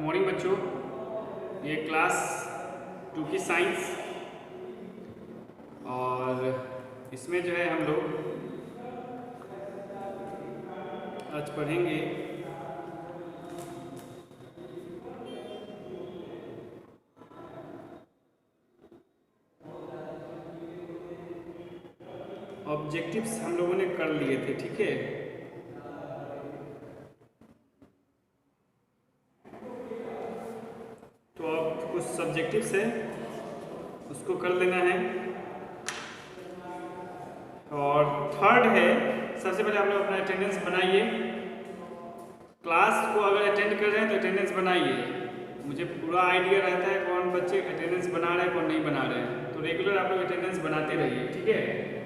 Morning बच्चों, ये class 2 की साइंस और इसमें जो है हम लोग आज पढ़ेंगे ऑब्जेक्टिव्स हम लोगों ने कर लिए थे। ठीक है, तो अब कुछ सब्जेक्टिव्स है उसको कर लेना है। और थर्ड है, सबसे पहले आप लोग अपना अटेंडेंस बनाइए। क्लास को अगर अटेंड कर रहे हैं तो अटेंडेंस बनाइए। मुझे पूरा आइडिया रहता है कौन बच्चे अटेंडेंस बना रहे हैं कौन नहीं बना रहे हैं, तो रेगुलर आप लोग अटेंडेंस बनाते रहिए। ठीक है,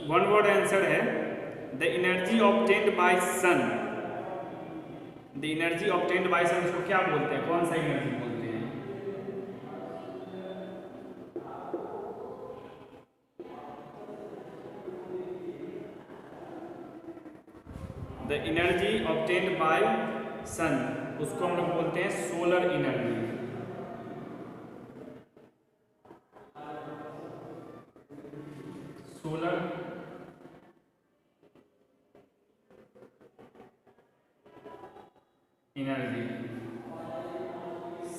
1 वर्ड आंसर है the energy obtained by sun. The energy obtained by sun इसको क्या बोलते हैं, कौन सा एनर्जी बोलते हैं? The energy obtained by sun उसको हम लोग बोलते हैं solar energy. Solar energy.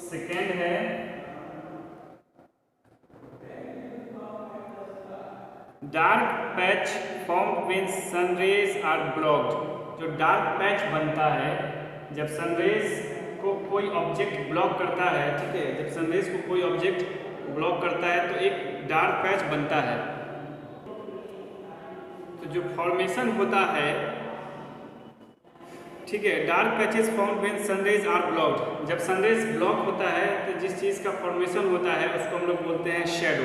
Second है dark patch formed when sun rays are blocked. जो डार्क पैच बनता है जब सनरेज को कोई ऑब्जेक्ट ब्लॉक करता है, ठीक है, जब सनरेज को कोई ऑब्जेक्ट ब्लॉक करता है तो एक डार्क पैच बनता है। तो जो फॉर्मेशन होता है, ठीक है, dark patches found when sunrays are blocked. जब सनरेज ब्लॉक होता है तो जिस चीज़ का फॉर्मेशन होता है उसको हम लोग बोलते हैं शैडो।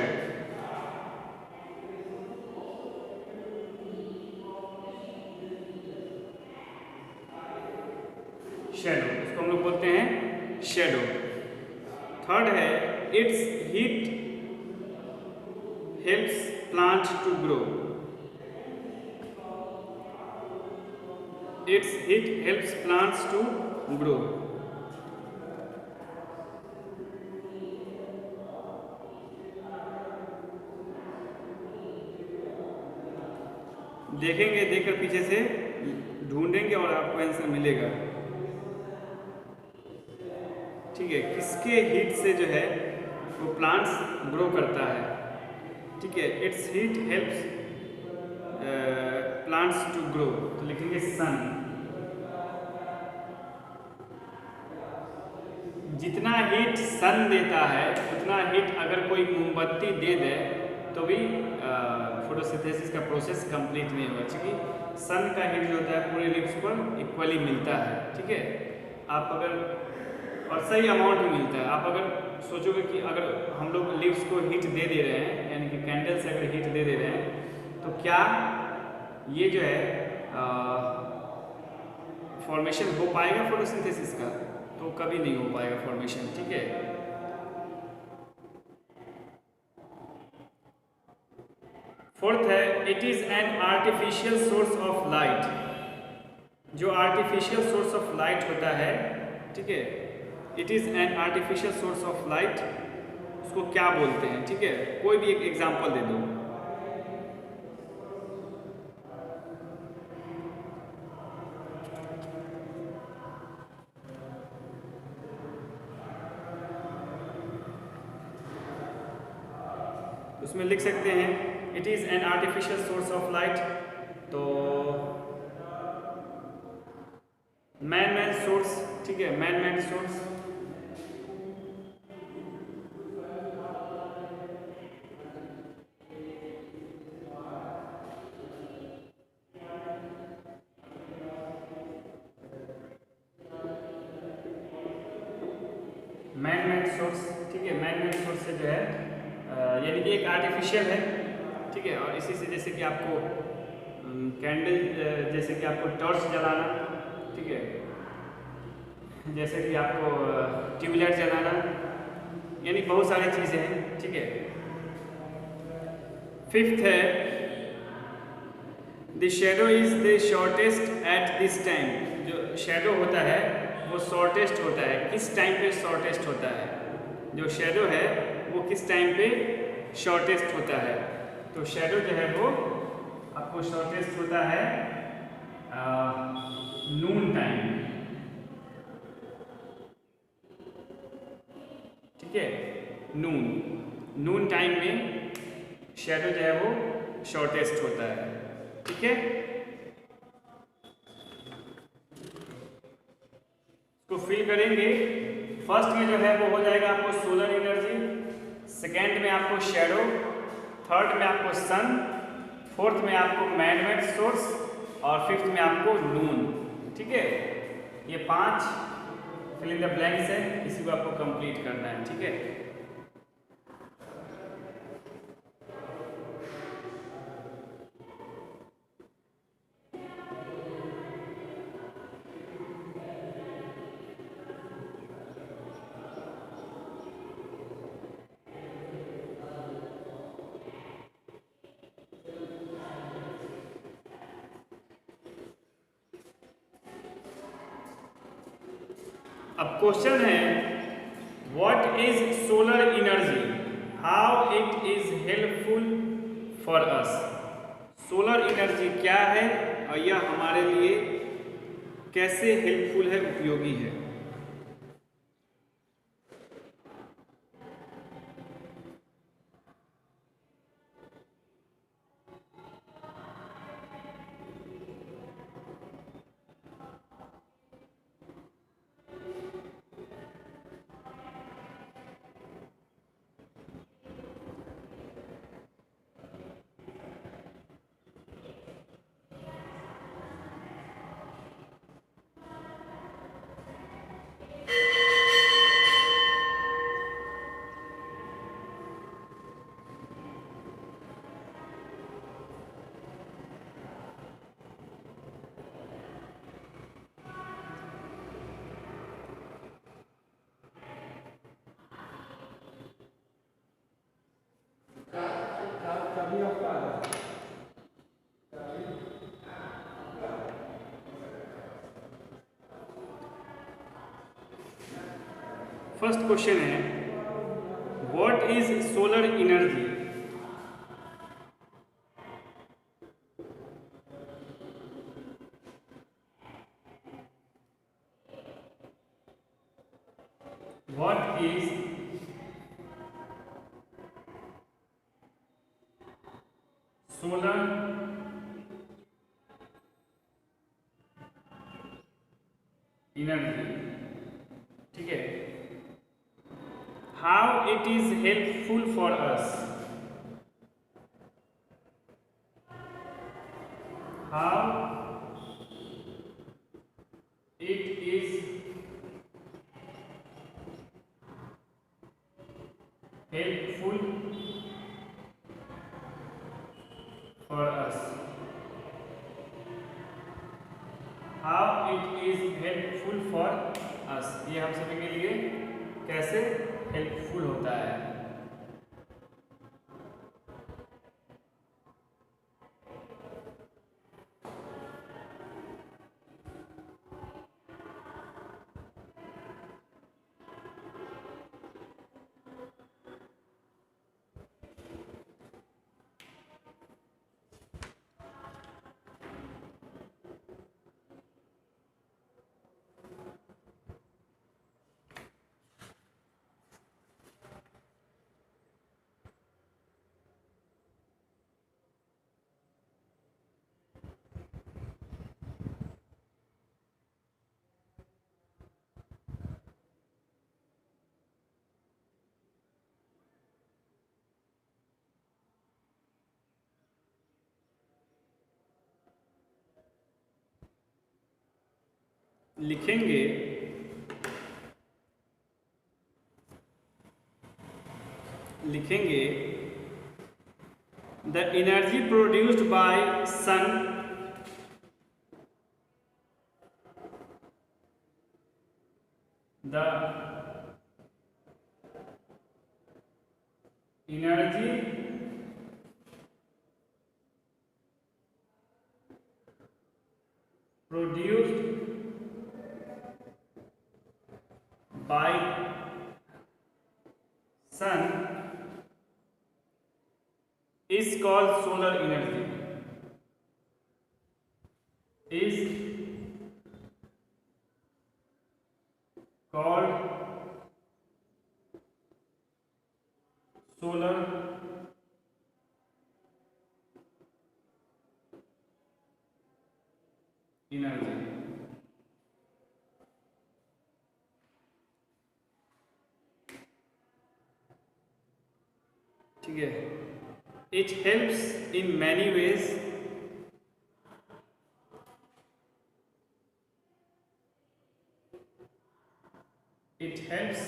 शैडो उसको हम लोग बोलते हैं शैडो। थर्ड है it's heat helps plant to grow. It's heat helps plants to grow. देखेंगे, देखकर पीछे से ढूंढेंगे और आपको आंसर मिलेगा। ठीक है, किसके हीट से जो है वो प्लांट्स ग्रो करता है। ठीक है, it's heat helps plants to grow, तो लिखेंगे सन। जितना हीट सन देता है उतना हीट अगर कोई मोमबत्ती दे दे तो भी फोटोसिंथेसिस का प्रोसेस कंप्लीट नहीं होगा, क्योंकि सन का हीट जो होता है पूरे लिप्स पर इक्वली मिलता है। ठीक है, आप अगर और सही अमाउंट में मिलता है। आप अगर सोचोगे कि अगर हम लोग लिप्स को हीट दे रहे हैं, यानी कि कैंडल से अगर हीट दे रहे हैं, तो क्या ये जो है फॉर्मेशन हो पाएगा फोटोसिंथेसिस का? तो कभी नहीं हो पाएगा फॉर्मेशन। ठीक है, फोर्थ है it is an artificial source of light. जो आर्टिफिशियल सोर्स ऑफ लाइट होता है, ठीक है, it is an artificial source of light, उसको क्या बोलते हैं? ठीक है, कोई भी एक एग्जांपल दे दो। उसमें लिख सकते हैं it is an artificial source of light, तो मैन मैड सोर्स। ठीक है, man mad source. Man made source, ठीक है, मैन मेड सोर्स से जो है यानी कि एक आर्टिफिशियल है, ठीक है। और इसी से जैसे कि आपको कैंडल, जैसे कि आपको टॉर्च जलाना, ठीक है, जैसे कि आपको ट्यूबलाइट जलाना, यानी बहुत सारी चीज़ें हैं, ठीक है। फिफ्थ है the shadow is the shortest at this time. जो शेडो होता है वो शॉर्टेस्ट होता है, किस टाइम पे शॉर्टेस्ट होता है? जो शेडो है वो किस टाइम पे शॉर्टेस्ट होता है? तो शेडो जो है वो आपको शॉर्टेस्ट होता है नून टाइम, ठीक है। नून टाइम में शेडो जो है वो शॉर्टेस्ट होता है, ठीक है। इसको फिल करेंगे। फर्स्ट में जो है वो हो जाएगा आपको सोलर एनर्जी, सेकेंड में आपको शेडो, थर्ड में आपको सन, फोर्थ में आपको मैनमेड सोर्स और फिफ्थ में आपको नून, ठीक है। ये 5 फिल इन द ब्लैंक्स है, इसी को आपको कंप्लीट करना है, ठीक है। अब क्वेश्चन है what is solar energy, how it is helpful for us. Solar energy क्या है और यह हमारे लिए कैसे हेल्पफुल है, उपयोगी है? फर्स्ट क्वेश्चन है what is solar energy. What is solar energy, ठीक है। How it is helpful for us, how it is helpful for us, how it is helpful for अस, ये हम सभी के लिए कैसे हेल्पफुल होता है। लिखेंगे लिखेंगे the energy produced by sun the energy produced by sun is called solar energy, is called solar energy. ठीक है, it helps in many ways. It helps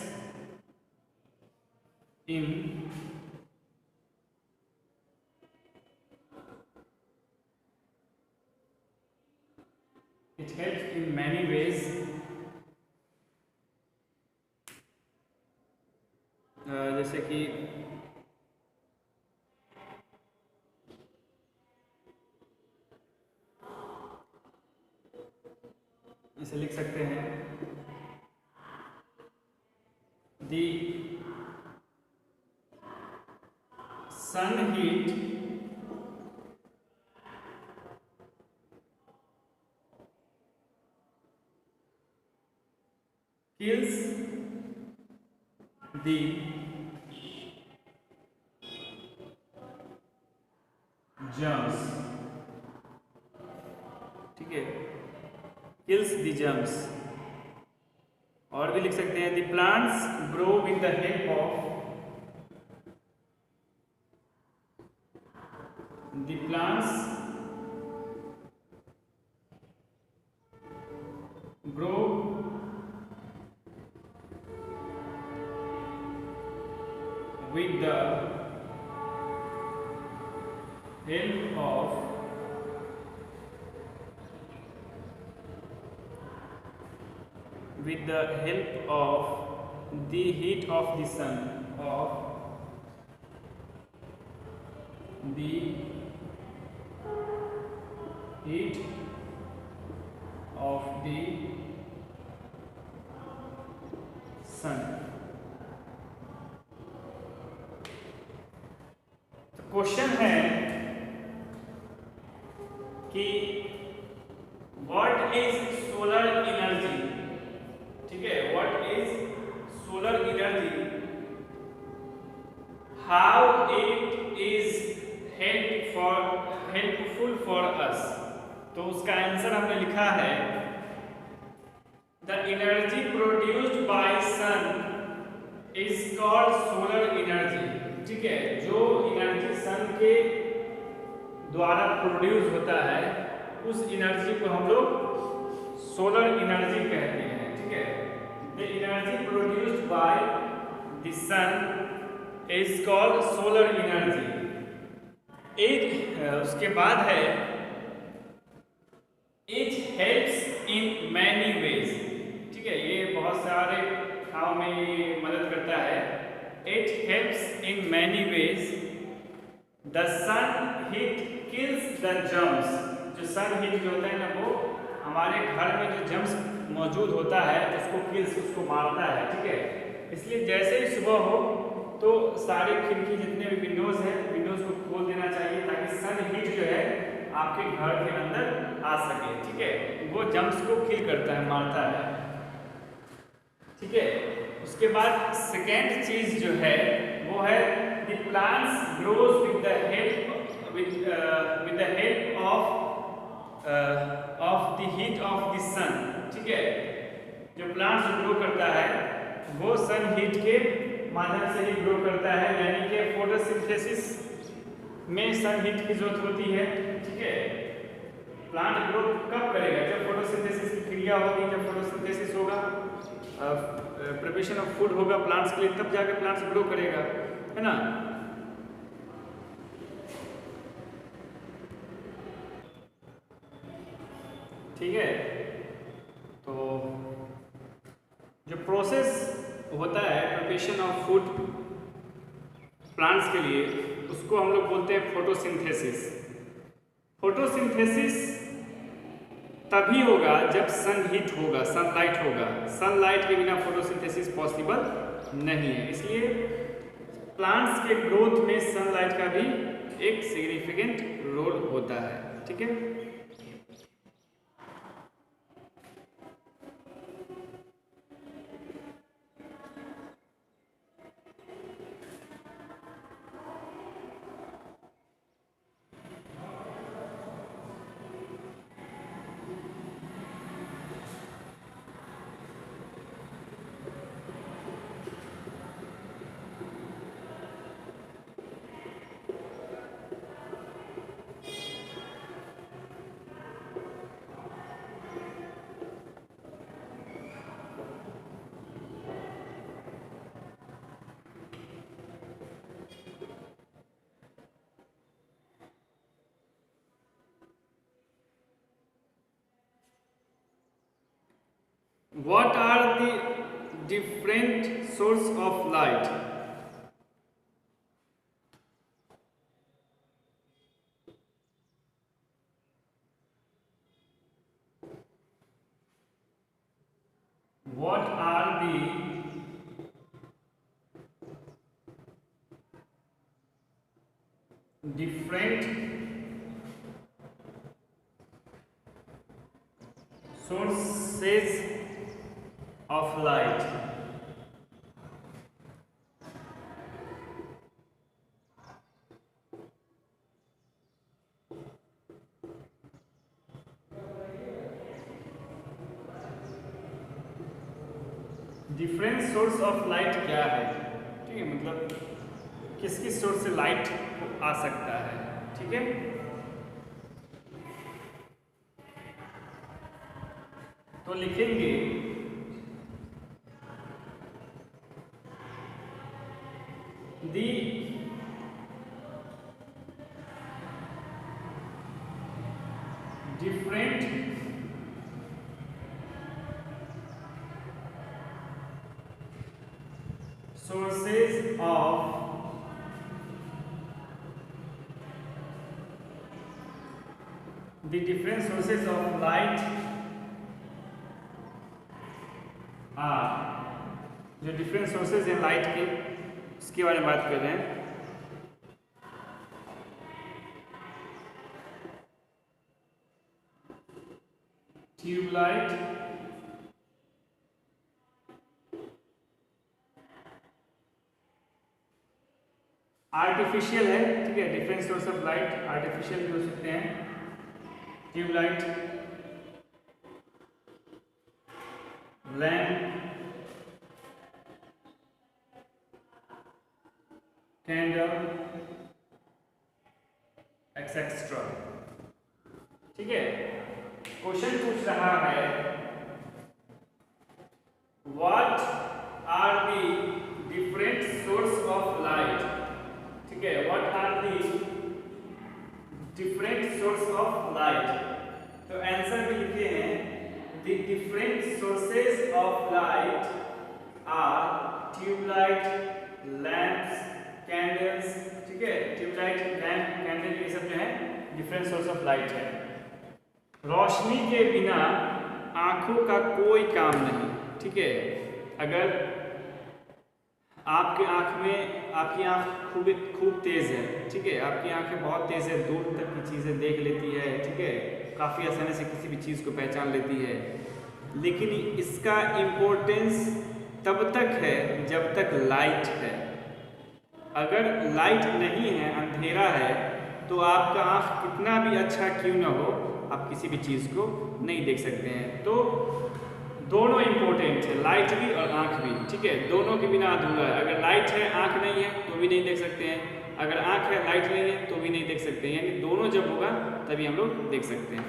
in many ways. जैसे कि इसे लिख सकते हैं दी सन हीट kills the germs. ठीक है, kills the germs. और भी लिख सकते हैं the plants grow with the help of the plants grow with the help of the heat of the sun, of the heat of the sun. तो question है कि व्हाट इज सोलर एनर्जी. ठीक है, what is solar energy, how it is helpful for us. तो उसका answer हमने लिखा है the energy produced by sun is called solar energy. ठीक है, जो एनर्जी सन के द्वारा प्रोड्यूस होता है उस एनर्जी को हम लोग सोलर एनर्जी कहते हैं. ठीक है, the energy produced by the sun is called solar energy. एक उसके बाद है it helps in many ways. ठीक है, ये बहुत सारे काम में मदद करता है. It helps in many ways. The sun heat kills the germs. जो सन हीट जो होता है ना, वो हमारे घर में जो जर्म्स मौजूद होता है उसको मारता है. ठीक है, इसलिए जैसे ही सुबह हो तो सारे खिड़की जितने भी विंडोज हैं, विंडोज को खोल देना चाहिए ताकि सन हीट जो है आपके घर के अंदर आ सके. ठीक है, वो जर्म्स को किल करता है, मारता है. ठीक है, उसके बाद सेकेंड चीज जो है वो है the plants grows with the help of the heat of the sun. ठीक है, जो प्लांट्स ग्रो करता है वो सन हीट के माध्यम से ही ग्रो करता है, यानी कि फोटोसिंथेसिस में सन हीट की जरूरत होती है. ठीक है, प्लांट ग्रो कब करेगा? जब फोटोसिंथेसिस की क्रिया होगी, जब फोटोसिंथेसिस होगा प्रिपरेशन ऑफ फूड होगा प्लांट्स के लिए, तब जाकर प्लांट्स ग्रो करेगा, है ना। ठीक है, तो जो प्रोसेस होता है प्रिपरेशन ऑफ फूड प्लांट्स के लिए, उसको हम लोग बोलते हैं फोटोसिंथेसिस। फोटोसिंथेसिस तभी होगा जब सन हीट होगा, सनलाइट होगा। सनलाइट के बिना फोटोसिंथेसिस पॉसिबल नहीं है, इसलिए प्लांट्स के ग्रोथ में सनलाइट का भी एक सिग्निफिकेंट रोल होता है। ठीक है, what are the different source of light? What are the different sources of light? Different source of light क्या है? ठीक है, मतलब किस किस सोर्स से लाइट आ सकता है। ठीक है, तो लिखेंगे the different sources of the different sources of light are, जो डिफरेंट सोर्सेज हैं लाइट के उसके बारे में बात कर रहे हैं। ट्यूबलाइट, आर्टिफिशियल है। ठीक है, different source of light artificial भी हो सकते हैं। Tubelight, lamp, candle, etcetera. ठीक है, क्वेश्चन पूछ रहा है what are the different source of light. ठीक है, what are the different source of light, तो आंसर भी लिखते हैं the different sources of light are tubelight, lamps, candles. ठीक है, ट्यूबलाइट, लैंप, कैंडल ये सब जो है डिफरेंट सोर्स ऑफ लाइट है। रोशनी के बिना आंखों का कोई काम नहीं। ठीक है, अगर आपकी आंख खूब तेज़ है, ठीक है, आपकी आंखें बहुत तेज़ है, दूर तक की चीज़ें देख लेती है। ठीक है, काफ़ी आसानी से किसी भी चीज़ को पहचान लेती है, लेकिन इसका इम्पोर्टेंस तब तक है जब तक लाइट है। अगर लाइट नहीं है, अंधेरा है, तो आपका आँख कितना भी अच्छा क्यों ना हो, आप किसी भी चीज़ को नहीं देख सकते हैं। तो दोनों इम्पोर्टेंट है, लाइट भी और आँख भी। ठीक है, दोनों के बिना अधूरा है। अगर लाइट है आँख नहीं है तो भी नहीं देख सकते हैं, अगर आँख है लाइट नहीं है तो भी नहीं देख सकते हैं। यानी दोनों जब होगा तभी हम लोग देख सकते हैं।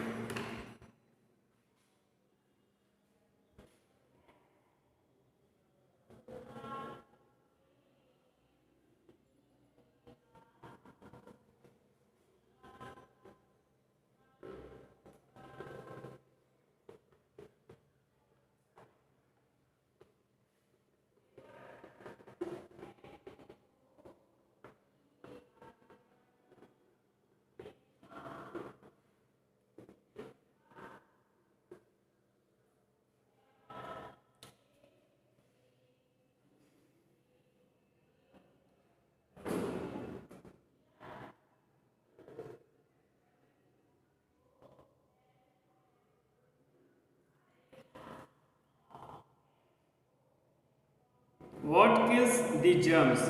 What kills the germs?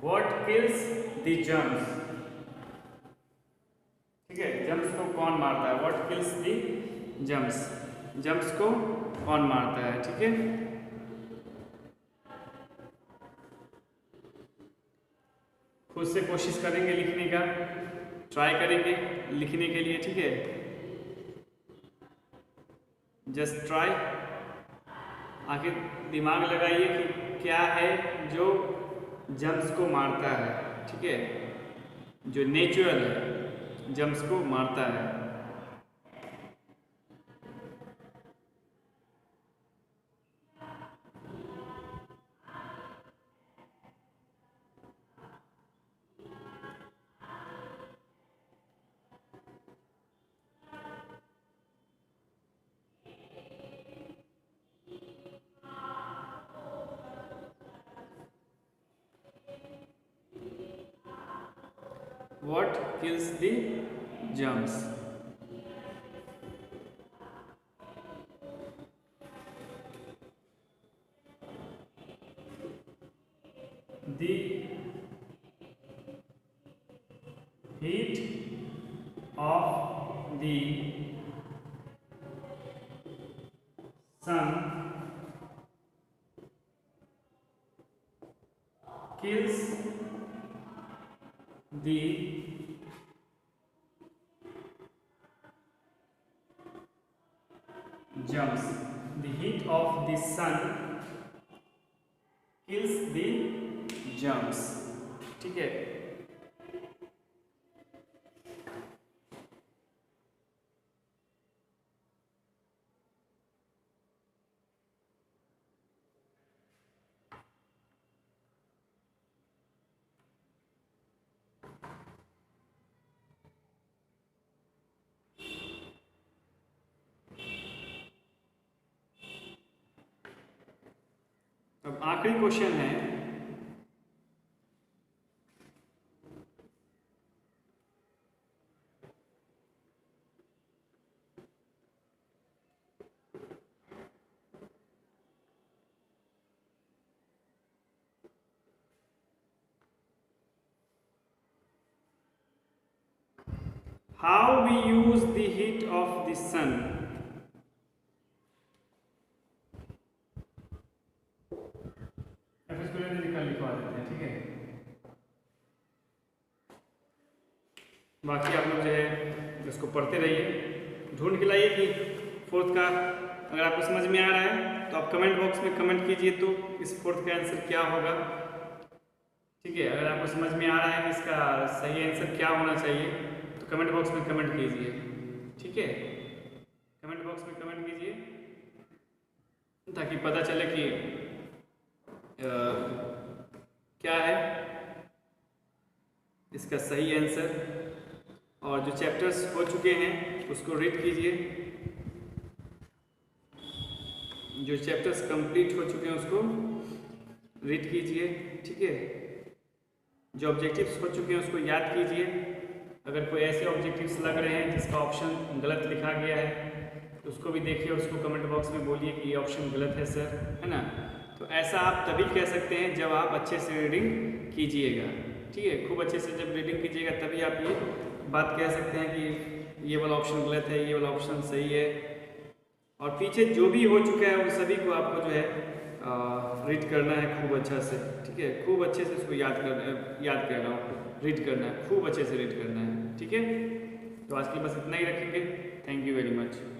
What kills the germs? ठीक है, जम्स को कौन मारता है? What kills the germs? Germs को कौन मारता है? ठीक है, खुद से कोशिश करेंगे लिखने का, ट्राई करेंगे लिखने के लिए। ठीक है, जस्ट ट्राई, आखिर दिमाग लगाइए कि क्या है जो जम्स को मारता है। ठीक है, जो नेचुरल है जम्स को मारता है। What kills the germs? The heat of the sun kills the germs. The heat of the sun kills the germs. ठीक है, अब आखिरी क्वेश्चन है, how we use the heat of the sun. लिखवा देते हैं। ठीक है, बाकी आप लोग जो है इसको पढ़ते रहिए, ढूंढ के लाइए कि फोर्थ का अगर आपको समझ में आ रहा है तो आप कमेंट बॉक्स में कमेंट कीजिए तो इस फोर्थ का आंसर क्या होगा। ठीक है, अगर आपको समझ में आ रहा है कि इसका सही आंसर क्या होना चाहिए तो कमेंट बॉक्स में कमेंट कीजिए। ठीक है, कमेंट बॉक्स में कमेंट कीजिए ताकि पता चले कि क्या है इसका सही आंसर। और जो चैप्टर्स हो चुके हैं उसको रीड कीजिए, जो चैप्टर्स कंप्लीट हो चुके हैं उसको रीड कीजिए। ठीक है, जो ऑब्जेक्टिव्स हो चुके हैं उसको याद कीजिए। अगर कोई ऐसे ऑब्जेक्टिव्स लग रहे हैं जिसका ऑप्शन गलत लिखा गया है तो उसको भी देखिए, उसको कमेंट बॉक्स में बोलिए कि ये ऑप्शन गलत है सर, है ना। तो ऐसा आप तभी कह सकते हैं जब आप अच्छे से रीडिंग कीजिएगा। ठीक है, खूब अच्छे से जब रीडिंग कीजिएगा तभी आप ये बात कह सकते हैं कि ये वाला ऑप्शन गलत है, ये वाला ऑप्शन सही है। और पीछे जो भी हो चुका है उन सभी को आपको जो है रीड करना है खूब अच्छा से। ठीक है, खूब अच्छे से उसको याद करना है, रीड करना है, खूब अच्छे से रीड करना है। ठीक है, तो आज के लिए बस इतना ही रखेंगे। Thank you very much.